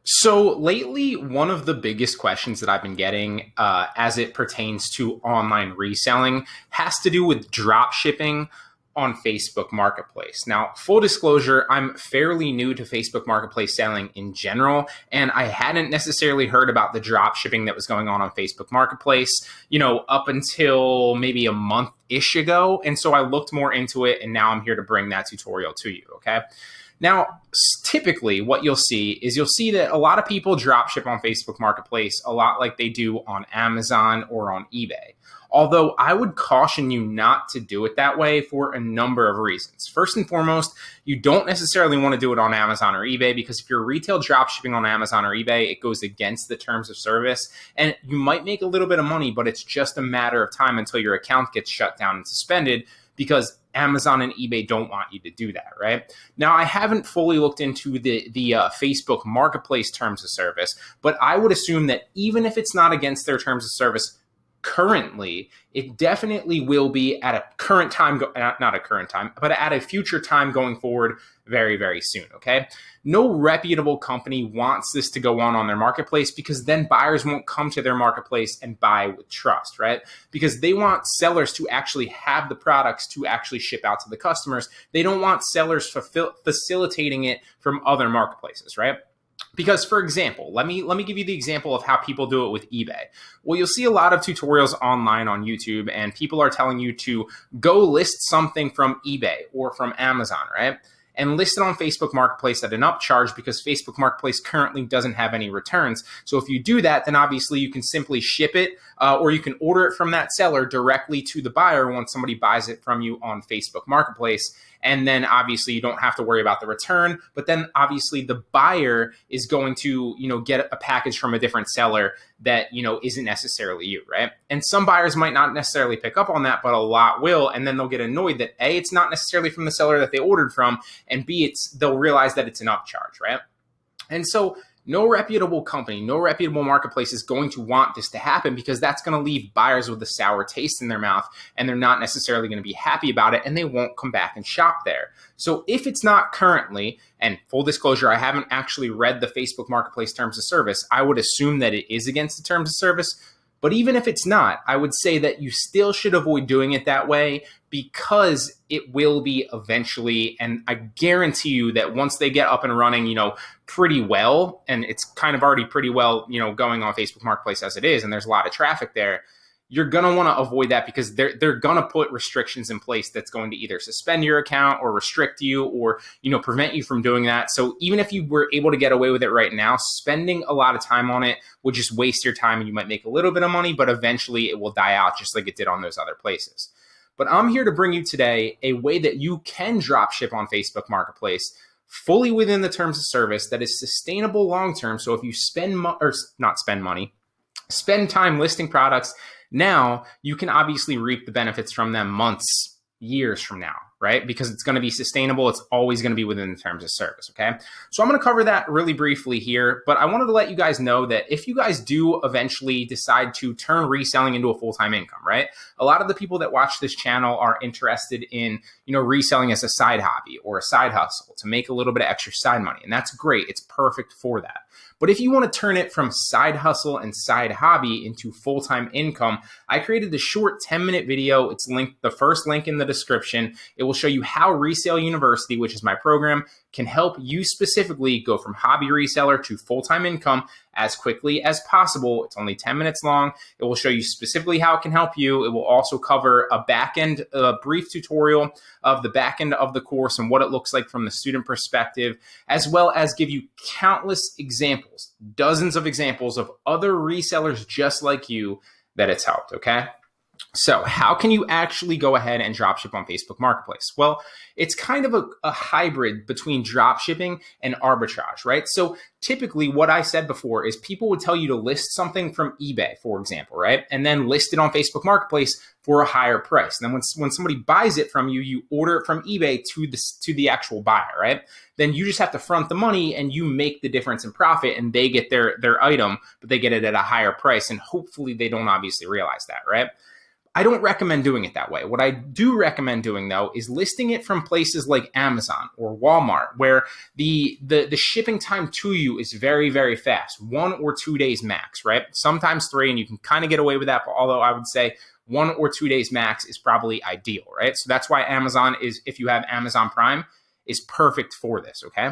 So lately, one of the biggest questions that I've been getting as it pertains to online reselling has to do with drop shipping on Facebook Marketplace. Now, full disclosure, I'm fairly new to Facebook Marketplace selling in general, and I hadn't necessarily heard about the drop shipping that was going on Facebook Marketplace, up until maybe a month-ish ago. And so I looked more into it, and now I'm here to bring that tutorial to you, okay? Now, typically what you'll see that a lot of people drop ship on Facebook Marketplace a lot like they do on Amazon or on eBay. Although I would caution you not to do it that way for a number of reasons. First and foremost, you don't necessarily want to do it on Amazon or eBay because if you're retail drop shipping on Amazon or eBay, it goes against the terms of service and you might make a little bit of money, but it's just a matter of time until your account gets shut down and suspended because Amazon and eBay don't want you to do that, right? Now, I haven't fully looked into the Facebook Marketplace terms of service, but I would assume that even if it's not against their terms of service currently, it definitely will be at a current time, not a current time, but at a future time going forward very, very soon, okay? No reputable company wants this to go on their marketplace because then buyers won't come to their marketplace and buy with trust, right? Because they want sellers to actually have the products to actually ship out to the customers. They don't want sellers facilitating it from other marketplaces, right? Because, for example, let me give you the example of how people do it with eBay. Well, you'll see a lot of tutorials online on YouTube, and people are telling you to go list something from eBay or from Amazon, right? And list it on Facebook Marketplace at an upcharge because Facebook Marketplace currently doesn't have any returns. So if you do that, then obviously you can simply ship it or you can order it from that seller directly to the buyer once somebody buys it from you on Facebook Marketplace. And then obviously you don't have to worry about the return, but then obviously the buyer is going to, get a package from a different seller that, isn't necessarily you, right? And some buyers might not necessarily pick up on that, but a lot will. And then they'll get annoyed that A, it's not necessarily from the seller that they ordered from, and B, they'll realize that it's an upcharge, right? And so no reputable company, no reputable marketplace is going to want this to happen because that's going to leave buyers with a sour taste in their mouth and they're not necessarily going to be happy about it and they won't come back and shop there. So if it's not currently, and full disclosure, I haven't actually read the Facebook Marketplace terms of service, I would assume that it is against the terms of service. But even if it's not, I would say that you still should avoid doing it that way because it will be eventually, and I guarantee you that once they get up and running, pretty well, and it's kind of already pretty well, going on Facebook Marketplace as it is, and there's a lot of traffic there, you're going to want to avoid that because they're going to put restrictions in place that's going to either suspend your account or restrict you or, prevent you from doing that. So even if you were able to get away with it right now, spending a lot of time on it would just waste your time and you might make a little bit of money, but eventually it will die out just like it did on those other places. But I'm here to bring you today a way that you can drop ship on Facebook Marketplace fully within the terms of service that is sustainable long-term. So if you spend time listing products, now you can obviously reap the benefits from them months, years from now, right? Because it's going to be sustainable. It's always going to be within the terms of service, okay? So I'm going to cover that really briefly here, but I wanted to let you guys know that if you guys do eventually decide to turn reselling into a full-time income, right? A lot of the people that watch this channel are interested in, reselling as a side hobby or a side hustle to make a little bit of extra side money. And that's great. It's perfect for that. But if you want to turn it from side hustle and side hobby into full-time income, I created the short 10-minute video. It's linked, the first link in the description. It will show you how Resale University, which is my program, can help you specifically go from hobby reseller to full-time income as quickly as possible. It's only 10 minutes long. It will show you specifically how it can help you. It will also cover a brief tutorial of the back end of the course and what it looks like from the student perspective, as well as give you countless examples, dozens of examples of other resellers just like you that it's helped, okay? So how can you actually go ahead and dropship on Facebook Marketplace? Well, it's kind of a hybrid between dropshipping and arbitrage, right? So typically what I said before is people would tell you to list something from eBay, for example, right? And then list it on Facebook Marketplace for a higher price. And then when somebody buys it from you, you order it from eBay to the actual buyer, right? Then you just have to front the money and you make the difference in profit and they get their item, but they get it at a higher price. And hopefully they don't obviously realize that, right? I don't recommend doing it that way. What I do recommend doing though is listing it from places like Amazon or Walmart, where the shipping time to you is very, very fast, 1 or 2 days max, right? Sometimes 3, and you can kind of get away with that. But although I would say 1 or 2 days max is probably ideal, right? So that's why Amazon is, if you have Amazon Prime, is perfect for this, okay?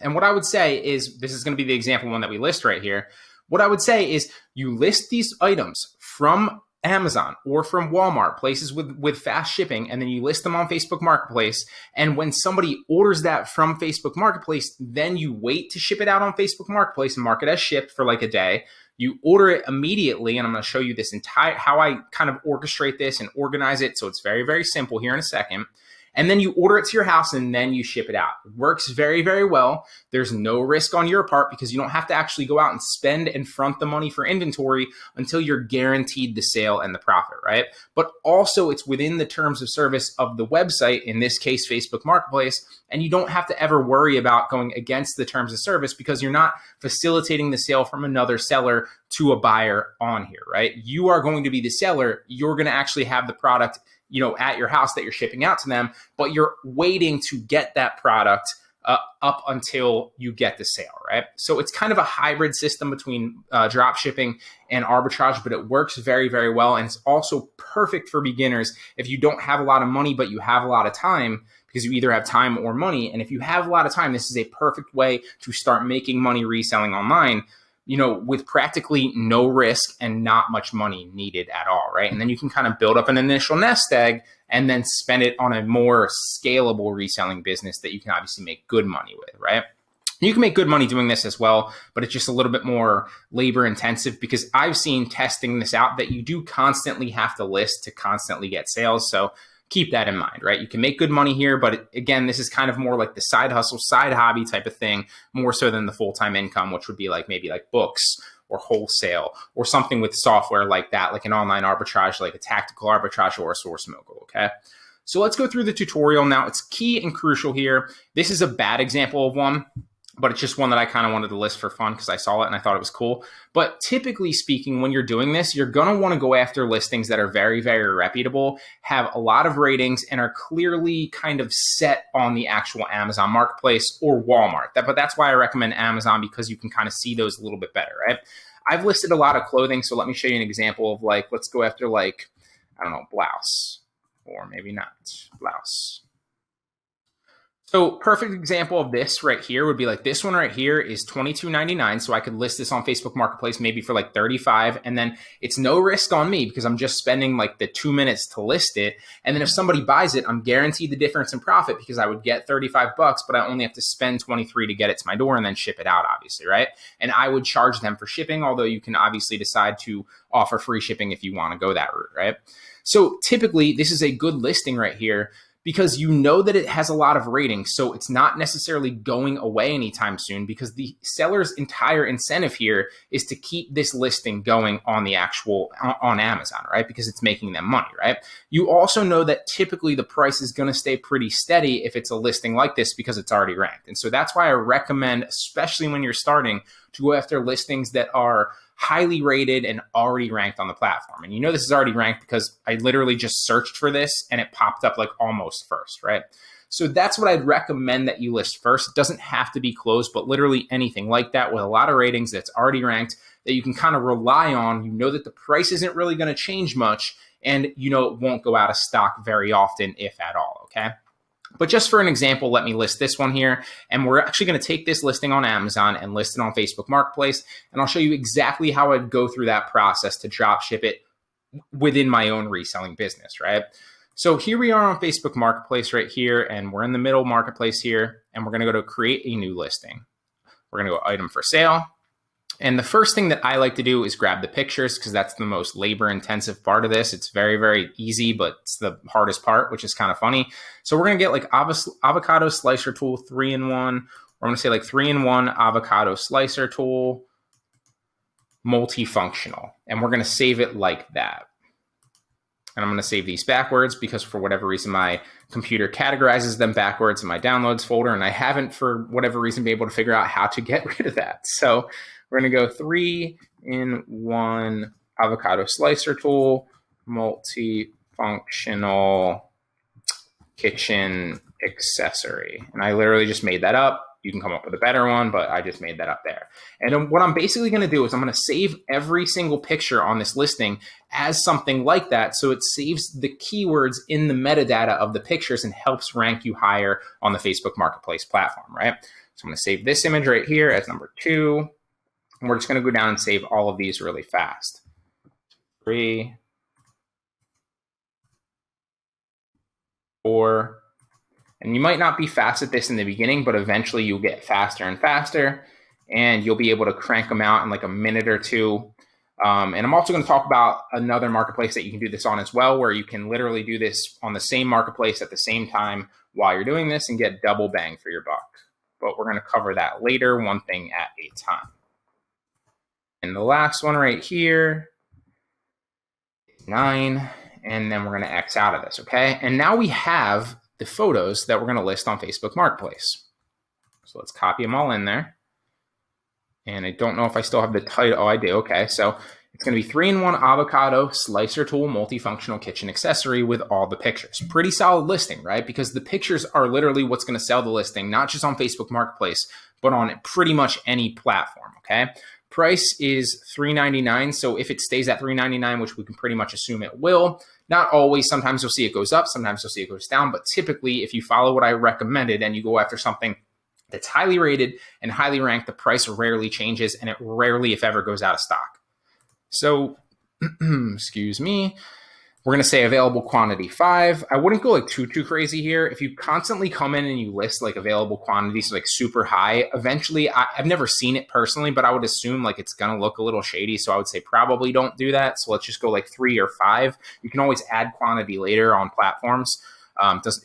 And what I would say is, this is going to be the example one that we list right here. What I would say is you list these items from Amazon or from Walmart, places with fast shipping, and then you list them on Facebook Marketplace. And when somebody orders that from Facebook Marketplace, then you wait to ship it out on Facebook Marketplace and mark it as shipped for like a day. You order it immediately, and I'm going to show you this entire, how I kind of orchestrate this and organize it. So it's very, very simple here in a second. And then you order it to your house and then you ship it out. It works very, very well. There's no risk on your part because you don't have to actually go out and spend and front the money for inventory until you're guaranteed the sale and the profit, right? But also it's within the terms of service of the website, in this case, Facebook Marketplace, and you don't have to ever worry about going against the terms of service because you're not facilitating the sale from another seller to a buyer on here, right? You are going to be the seller. You're going to actually have the product, you know, at your house that you're shipping out to them, but you're waiting to get that product up until you get the sale, right? So it's kind of a hybrid system between drop shipping and arbitrage, but it works very, very well. And it's also perfect for beginners if you don't have a lot of money, but you have a lot of time, because you either have time or money. And if you have a lot of time, this is a perfect way to start making money reselling online, you know, with practically no risk and not much money needed at all, right? And then you can kind of build up an initial nest egg and then spend it on a more scalable reselling business that you can obviously make good money with, right? You can make good money doing this as well, but it's just a little bit more labor intensive, because I've seen testing this out that you do constantly have to list to constantly get sales. So keep that in mind, right? You can make good money here, but again, this is kind of more like the side hustle, side hobby type of thing, more so than the full-time income, which would be like maybe like books or wholesale or something with software like that, like an online arbitrage, like a tactical arbitrage or a source mogul, okay? So let's go through the tutorial now. It's key and crucial here. This is a bad example of one, but it's just one that I kind of wanted to list for fun because I saw it and I thought it was cool. But typically speaking, when you're doing this, you're going to want to go after listings that are very, very reputable, have a lot of ratings, and are clearly kind of set on the actual Amazon Marketplace or Walmart. But that's why I recommend Amazon, because you can kind of see those a little bit better, right? I've listed a lot of clothing, so let me show you an example of, like, let's go after, like, I don't know, blouse, or maybe not blouse. So perfect example of this right here would be like this one right here is $22.99. So I could list this on Facebook Marketplace maybe for like $35. And then it's no risk on me because I'm just spending like the 2 minutes to list it. And then if somebody buys it, I'm guaranteed the difference in profit because I would get $35, but I only have to spend 23 to get it to my door and then ship it out, obviously, right? And I would charge them for shipping, although you can obviously decide to offer free shipping if you want to go that route, right? So typically this is a good listing right here, because you know that it has a lot of ratings, so it's not necessarily going away anytime soon, because the seller's entire incentive here is to keep this listing going on the actual, on Amazon, right? Because it's making them money, right? You also know that typically the price is going to stay pretty steady if it's a listing like this because it's already ranked. And so that's why I recommend, especially when you're starting, to go after listings that are highly rated and already ranked on the platform. And you know this is already ranked because I literally just searched for this and it popped up like almost first, right? So that's what I'd recommend that you list first. It doesn't have to be closed, but literally anything like that with a lot of ratings that's already ranked that you can kind of rely on. You know that the price isn't really going to change much, and you know it won't go out of stock very often, if at all, okay? But just for an example, let me list this one here. And we're actually going to take this listing on Amazon and list it on Facebook Marketplace. And I'll show you exactly how I'd go through that process to drop ship it within my own reselling business, right? So here we are on Facebook Marketplace right here, and we're in the middle marketplace here, and we're going to go to create a new listing. We're going to go item for sale. And the first thing that I like to do is grab the pictures, because that's the most labor intensive part of this. It's very, very easy, but it's the hardest part, which is kind of funny. So we're going to get like avocado slicer tool 3-in-1. We're going to say like 3-in-1 avocado slicer tool, multifunctional. And we're going to save it like that. And I'm going to save these backwards because for whatever reason, my computer categorizes them backwards in my downloads folder. And I haven't, for whatever reason, been able to figure out how to get rid of that. So we're going to go 3-in-1 avocado slicer tool, multifunctional kitchen accessory. And I literally just made that up. You can come up with a better one, but I just made that up there. And what I'm basically going to do is I'm going to save every single picture on this listing as something like that. So it saves the keywords in the metadata of the pictures and helps rank you higher on the Facebook Marketplace platform, right? So I'm going to save this image right here as number 2. And we're just going to go down and save all of these really fast. 3, 4, and you might not be fast at this in the beginning, but eventually you'll get faster and faster, and you'll be able to crank them out in like a minute or 2. And I'm also going to talk about another marketplace that you can do this on as well, where you can literally do this on the same marketplace at the same time while you're doing this and get double bang for your buck. But we're going to cover that later, one thing at a time. And the last one right here, 9, and then we're going to X out of this, okay? And now we have the photos that we're going to list on Facebook Marketplace. So let's copy them all in there. And I don't know if I still have the title. Oh, I do. Okay. So it's going to be 3-in-1 avocado slicer tool multifunctional kitchen accessory with all the pictures. Pretty solid listing, right? Because the pictures are literally what's going to sell the listing, not just on Facebook Marketplace, but on pretty much any platform, okay? Price is $3.99. So if it stays at $3.99, which we can pretty much assume it will, not always, sometimes you'll see it goes up, sometimes you'll see it goes down, but typically if you follow what I recommended and you go after something that's highly rated and highly ranked, the price rarely changes and it rarely, if ever, goes out of stock. So, excuse me, we're going to say available quantity 5. I wouldn't go like too crazy here. If you constantly come in and you list like available quantities like super high, eventually, I've never seen it personally, but I would assume like it's going to look a little shady. So I would say probably don't do that. So let's just go like 3 or 5. You can always add quantity later on platforms,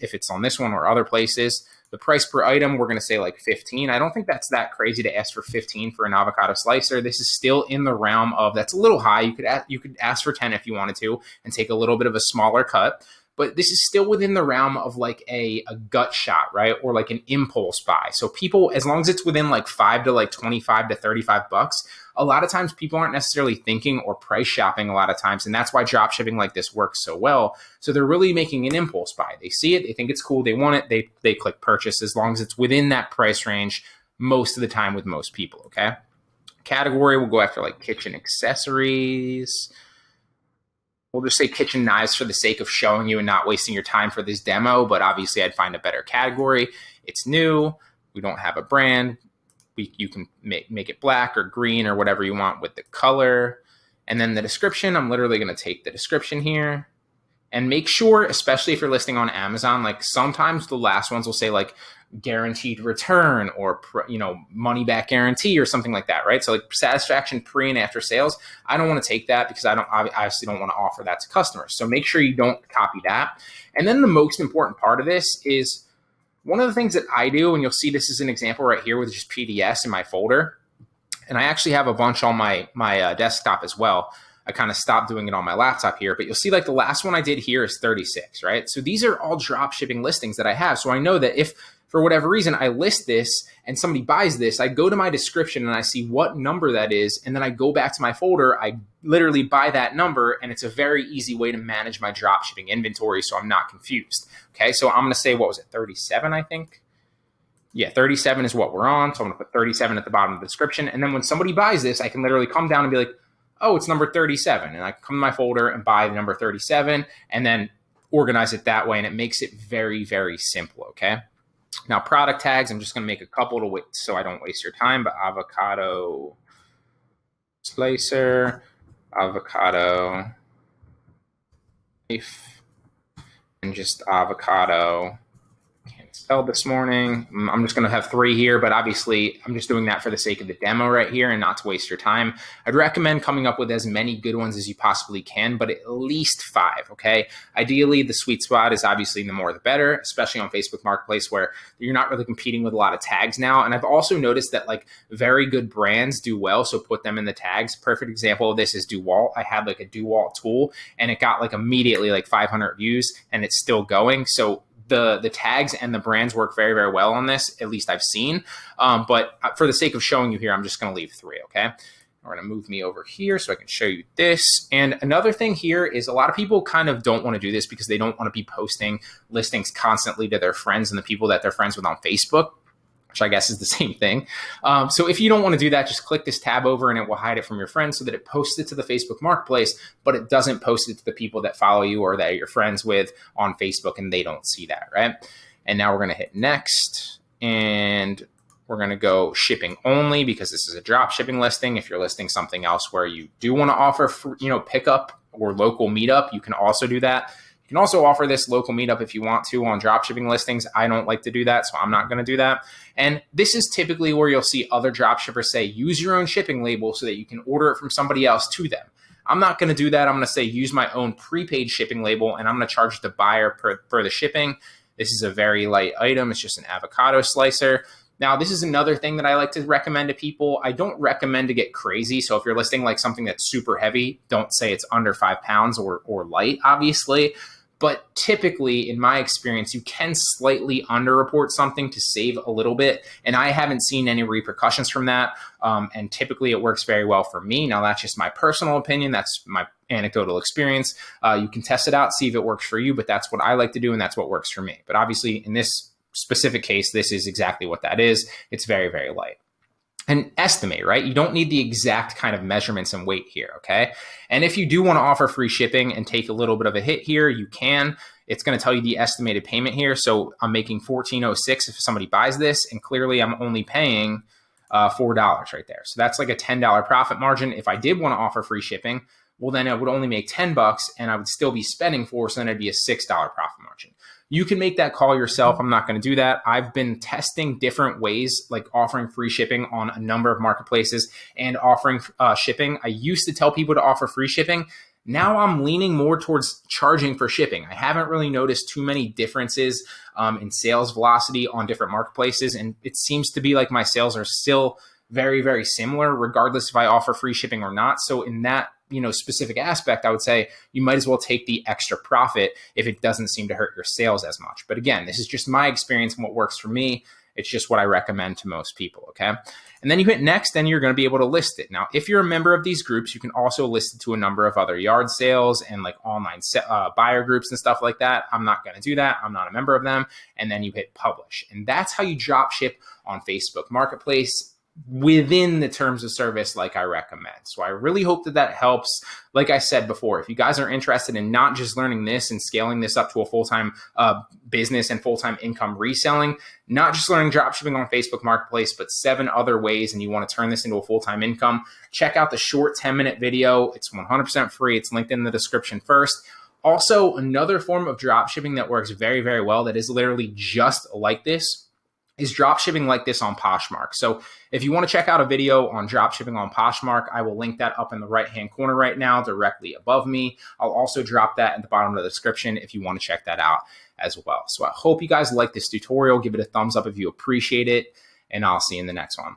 if it's on this one or other places. The price per item, we're going to say like 15. I don't think that's that crazy to ask for 15 for an avocado slicer. This is still in the realm of that's a little high. You could ask for 10 if you wanted to and take a little bit of a smaller cut. But this is still within the realm of like a gut shot, right? Or like an impulse buy. So people, as long as it's within like 5 to like 25 to 35 bucks, a lot of times people aren't necessarily thinking or price shopping a lot of times. And that's why drop shipping like this works so well. So they're really making an impulse buy. They see it, they think it's cool, they want it, they click purchase as long as it's within that price range most of the time with most people, okay? Category, we'll go after like kitchen accessories. We'll just say kitchen knives for the sake of showing you and not wasting your time for this demo, but obviously I'd find a better category. It's new. We don't have a brand. You can make it black or green or whatever you want with the color. And then the description, I'm literally going to take the description here and make sure, especially if you're listing on Amazon, like sometimes the last ones will say like guaranteed return or, money back guarantee or something like that, right? So like satisfaction pre and after sales, I don't want to take that because I obviously don't want to offer that to customers. So make sure you don't copy that. And then the most important part of this is one of the things that I do, and you'll see this is an example right here with just PDS in my folder. And I actually have a bunch on my desktop as well. I kind of stopped doing it on my laptop here, but you'll see like the last one I did here is 36, right? So these are all drop shipping listings that I have. So I know that if for whatever reason I list this and somebody buys this, I go to my description and I see what number that is. And then I go back to my folder, I literally buy that number, and it's a very easy way to manage my drop shipping inventory so I'm not confused. Okay, so I'm going to say, what was it, 37, I think? Yeah, 37 is what we're on. So I'm going to put 37 at the bottom of the description. And then when somebody buys this, I can literally come down and be like, oh, it's number 37. And I come to my folder and buy the number 37 and then organize it that way. And it makes it very, very simple, okay? Now, product tags, I'm just going to make a couple to wait so I don't waste your time, but avocado slicer, avocado knife, and just avocado. Can't spell this morning. I'm just going to have 3 here, but obviously I'm just doing that for the sake of the demo right here and not to waste your time. I'd recommend coming up with as many good ones as you possibly can, but at least 5, okay? Ideally, the sweet spot is obviously the more the better, especially on Facebook Marketplace where you're not really competing with a lot of tags now. And I've also noticed that like very good brands do well, so put them in the tags. Perfect example of this is DeWalt. I had like a DeWalt tool and it got like immediately like 500 views and it's still going. So the tags and the brands work very, very well on this, at least I've seen. But for the sake of showing you here, I'm just going to leave 3, okay? We're going to move me over here so I can show you this. And another thing here is a lot of people kind of don't want to do this because they don't want to be posting listings constantly to their friends and the people that they're friends with on Facebook, which I guess is the same thing. So if you don't want to do that, just click this tab over and it will hide it from your friends so that it posts it to the Facebook Marketplace, but it doesn't post it to the people that follow you or that you're friends with on Facebook, and they don't see that, right? And now we're going to hit next, and we're going to go shipping only because this is a drop shipping listing. If you're listing something else where you do want to offer, pickup or local meetup, you can also do that. You can also offer this local meetup if you want to on drop shipping listings. I don't like to do that, so I'm not going to do that. And this is typically where you'll see other drop shippers say, use your own shipping label so that you can order it from somebody else to them. I'm not going to do that. I'm going to say use my own prepaid shipping label, and I'm going to charge the buyer per the shipping. This is a very light item. It's just an avocado slicer. Now, this is another thing that I like to recommend to people. I don't recommend to get crazy. So if you're listing like something that's super heavy, don't say it's under 5 pounds or light, obviously. But typically, in my experience, you can slightly underreport something to save a little bit. And I haven't seen any repercussions from that. And typically, it works very well for me. Now, that's just my personal opinion. That's my anecdotal experience. You can test it out, see if it works for you. But that's what I like to do, and that's what works for me. But obviously, in this specific case, this is exactly what that is. It's very, very light. And estimate, right? You don't need the exact kind of measurements and weight here, okay? And if you do want to offer free shipping and take a little bit of a hit here, you can. It's going to tell you the estimated payment here. So I'm making $14.06 if somebody buys this, and clearly I'm only paying $4 right there. So that's like a $10 profit margin. If I did want to offer free shipping, well, then I would only make $10 and I would still be spending $4, so then it'd be a $6 profit margin. You can make that call yourself. I'm not going to do that. I've been testing different ways, like offering free shipping on a number of marketplaces and offering shipping. I used to tell people to offer free shipping. Now I'm leaning more towards charging for shipping. I haven't really noticed too many differences in sales velocity on different marketplaces. And it seems to be like my sales are still very, very similar, regardless if I offer free shipping or not. So in that specific aspect, I would say you might as well take the extra profit if it doesn't seem to hurt your sales as much. But again, this is just my experience and what works for me. It's just what I recommend to most people, okay? And then you hit next, and you're going to be able to list it. Now, if you're a member of these groups, you can also list it to a number of other yard sales and like online buyer groups and stuff like that. I'm not going to do that. I'm not a member of them. And then you hit publish. And that's how you drop ship on Facebook Marketplace within the terms of service like I recommend. So I really hope that helps. Like I said before, if you guys are interested in not just learning this and scaling this up to a full-time business and full-time income reselling, not just learning dropshipping on Facebook Marketplace, but 7 other ways, and you want to turn this into a full-time income, check out the short 10-minute video. It's 100% free. It's linked in the description first. Also, another form of dropshipping that works very, very well that is literally just like this is dropshipping like this on Poshmark. So if you want to check out a video on dropshipping on Poshmark, I will link that up in the right-hand corner right now, directly above me. I'll also drop that at the bottom of the description if you want to check that out as well. So I hope you guys like this tutorial. Give it a thumbs up if you appreciate it, and I'll see you in the next one.